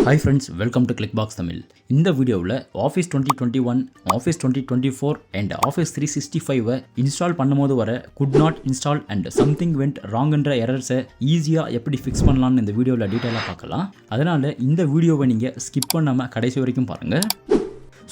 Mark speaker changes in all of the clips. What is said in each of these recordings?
Speaker 1: Hi friends, welcome to Clickbox Tamil. இந்த வீடியோவில் Office 2021, Office 2024 and Office 365 install பண்ணும்போது வர could not install and something went wrong என்ற எரர்ஸை ஈஸியாக எப்படி ஃபிக்ஸ் பண்ணலாம்னு இந்த வீடியோவில் டீட்டெயிலாக பார்க்கலாம். அதனால் இந்த வீடியோவை நீங்கள் ஸ்கிப் பண்ணாமல் கடைசி வரைக்கும் பாருங்கள்.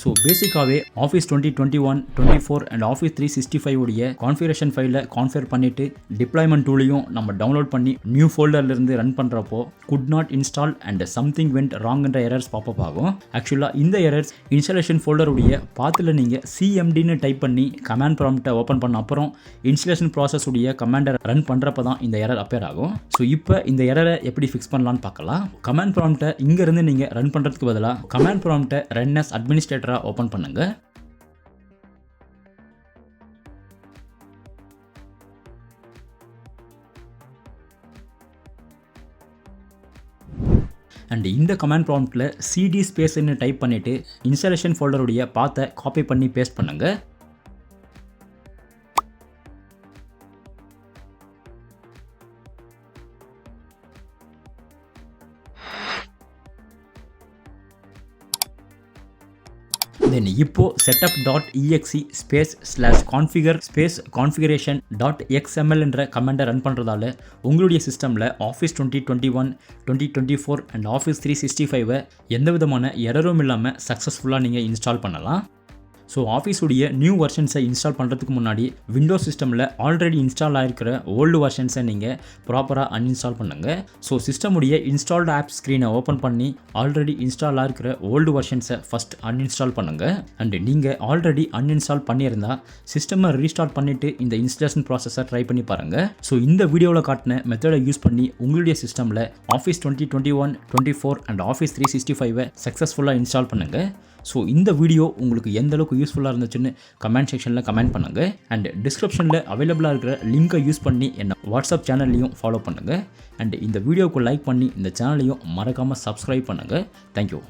Speaker 1: ஸோ பேசிக்காகவே ஆஃபீஸ் 2021, 24 அண்ட் ஆஃபீஸ் 365 உடைய கான்ஃபிகரேஷன் ஃபைலை கான்ஃபிகர் பண்ணிவிட்டு டிப்ளாய்மெண்ட் டூலையும் நம்ம டவுன்லோட் பண்ணி நியூ ஃபோல்டர்லேருந்து ரன் பண்ணுறப்போ could not install and something went ராங்ன்ற எரர்ஸ் பாப்பப் ஆகும். ஆக்சுவலாக இந்த எரர்ஸ் இன்ஸ்டாலேஷன் ஃபோல்டருடைய பாத்தில் நீங்கள் சிஎம்டின்னு டைப் பண்ணி கமாண்ட் ப்ராம்ப்டை ஓப்பன் பண்ண அப்புறம் இன்ஸ்டாலேஷன் ப்ராசஸ் உடைய கமாண்டை ரன் பண்ணுறப்ப தான் இந்த எரர் அப்பேர் ஆகும். ஸோ இப்போ இந்த எரரை எப்படி ஃபிக்ஸ் பண்ணலான்னு பார்க்கலாம். கமாண்ட் ப்ராம்ப்டை இங்கேருந்து நீங்கள் ரன் பண்ணுறதுக்கு பதிலாக கமாண்ட் ப்ராம்ப்டை ரன் அஸ் அட்மினிஸ்ட்ரேட்டர் ஓபன் பண்ணுங்க. அண்ட் இந்த கமாண்ட் ப்ராம்ப்ட்ல cd ஸ்பேஸ்ன்னு டைப் பண்ணிட்டு இன்ஸ்டாலேஷன் ஃபோல்டருடைய பாத்தை காப்பி பண்ணி பேஸ்ட் பண்ணுங்க. தென் இப்போ setup.exe /configure/configuration.xml என்ற கமெண்டை ரன் பண்ணுறதால உங்களுடைய சிஸ்டமில் ஆஃபீஸ் 2021, 2024 அண்ட் ஆஃபீஸ் 365 எந்த விதமான எரரும் இல்லாமல் சக்ஸஸ்ஃபுல்லாக நீங்கள் இன்ஸ்டால் பண்ணலாம். ஸோ ஆஃபீஸுடைய நியூ வெர்ஷன்ஸை இன்ஸ்டால் பண்ணுறதுக்கு முன்னாடி விண்டோஸ் சிஸ்டமில் ஆல்ரெடி இன்ஸ்டால் ஆகிருக்கிற ஓல்டு வெர்ஷன்ஸை நீங்கள் ப்ராப்பராக அன்இன்ஸ்டால் பண்ணுங்கள். ஸோ சிஸ்டமுடைய இன்ஸ்டால்டு ஆப் ஸ்க்ரீனை ஓப்பன் பண்ணி ஆல்ரெடி இன்ஸ்டால் ஆகிருக்கிற ஓல்டு வெர்ஷன்ஸை ஃபஸ்ட் அன்இன்ஸ்டால் பண்ணுங்கள். அண்ட் நீங்கள் ஆல்ரெடி அன்இன்ஸ்டால் பண்ணியிருந்தால் சிஸ்டமை ரீஸ்டார்ட் பண்ணிவிட்டு இந்த இன்ஸ்டாலேஷன் ப்ராசஸை ட்ரை பண்ணி பாருங்கள். ஸோ இந்த வீடியோவில் காட்டின மெத்தடை யூஸ் பண்ணி உங்களுடைய சிஸ்டமில் ஆஃபீஸ் 2021, 24 அண்ட் ஆஃபீஸ் 365 சக்ஸஸ்ஃபுல்லாக இன்ஸ்டால் பண்ணுங்கள். ஸோ இந்த வீடியோ உங்களுக்கு எந்த அளவுக்கு யூஸ்ஃபுல்லாக இருந்துச்சுன்னு கமெண்ட் செக்ஷனில் கமெண்ட் பண்ணுங்கள். அண்ட் டிஸ்கிரிப்ஷனில் அவைலபிளாக இருக்கிற லிங்கை யூஸ் பண்ணி என்ன வாட்ஸ்அப் சேனல்லையும் ஃபாலோ பண்ணுங்கள். அண்ட் இந்த வீடியோவுக்கு லைக் பண்ணி இந்த சேனலையும் மறக்காமல் சப்ஸ்கிரைப் பண்ணுங்கள். தேங்க்யூ.